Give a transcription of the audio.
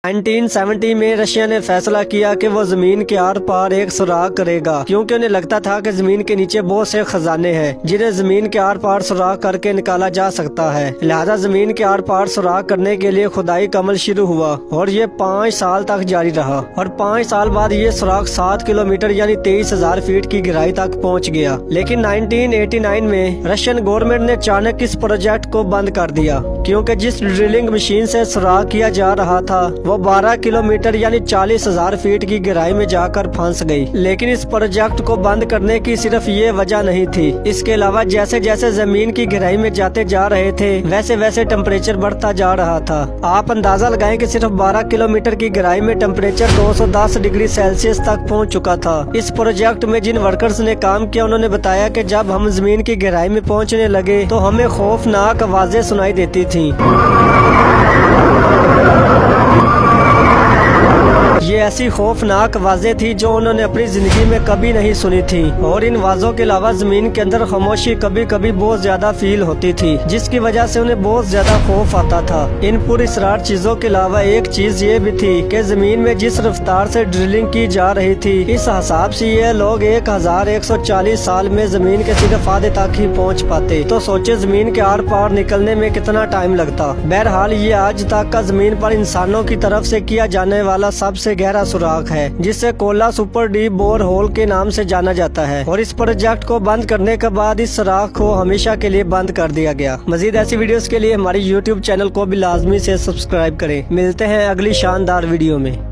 1970 में रशिया ने फैसला किया कि वो जमीन के आर पार एक सुराग करेगा, क्योंकि उन्हें लगता था कि जमीन के नीचे बहुत से खजाने हैं जिन्हें जमीन के आर पार सुराग करके निकाला जा सकता है। लिहाजा जमीन के आर पार सुराग करने के लिए खुदाई का अमल शुरू हुआ और ये 5 साल तक जारी रहा और 5 साल बाद ये सुराग 7 किलोमीटर यानी 23,000 फीट की गहराई तक पहुँच गया। लेकिन 1989 में रशियन गवर्नमेंट ने अचानक इस प्रोजेक्ट को बंद कर दिया, क्योंकि जिस ड्रिलिंग मशीन से सुराग किया जा रहा था वो 12 किलोमीटर यानी 40,000 फीट की गहराई में जाकर फंस गई। लेकिन इस प्रोजेक्ट को बंद करने की सिर्फ ये वजह नहीं थी, इसके अलावा जैसे जैसे जमीन की गहराई में जाते जा रहे थे वैसे वैसे टेम्परेचर बढ़ता जा रहा था। आप अंदाजा लगाएं कि सिर्फ 12 किलोमीटर की गहराई में टेम्परेचर 210 डिग्री सेल्सियस तक पहुंच चुका था। इस प्रोजेक्ट में जिन वर्कर्स ने काम किया उन्होंने बताया कि जब हम जमीन की गहराई में पहुंचने लगे तो हमें खौफनाक आवाजें सुनाई देती थी। ये ऐसी खौफनाक आवाजें थी जो उन्होंने अपनी जिंदगी में कभी नहीं सुनी थी, और इन आवाजों के अलावा जमीन के अंदर खामोशी कभी कभी बहुत ज्यादा फील होती थी, जिसकी वजह से उन्हें बहुत ज्यादा खौफ आता था। इन पुरअसरार चीजों के अलावा एक चीज ये भी थी कि जमीन में जिस रफ्तार से ड्रिलिंग की जा रही थी, इस हिसाब से ये लोग 1140 साल में जमीन के सिर्फ आधे तक ही पहुँच पाते। तो सोचे जमीन के आर पार निकलने में कितना टाइम लगता। बहरहाल ये आज तक का जमीन पर इंसानों की तरफ से किया जाने वाला सबसे गहरा सुराग है, जिसे Kola super deep bore hole के नाम से जाना जाता है। और इस प्रोजेक्ट को बंद करने के बाद इस सुराग को हमेशा के लिए बंद कर दिया गया। मजीद ऐसी वीडियोस के लिए हमारी YouTube चैनल को भी लाजमी से सब्सक्राइब करें। मिलते हैं अगली शानदार वीडियो में।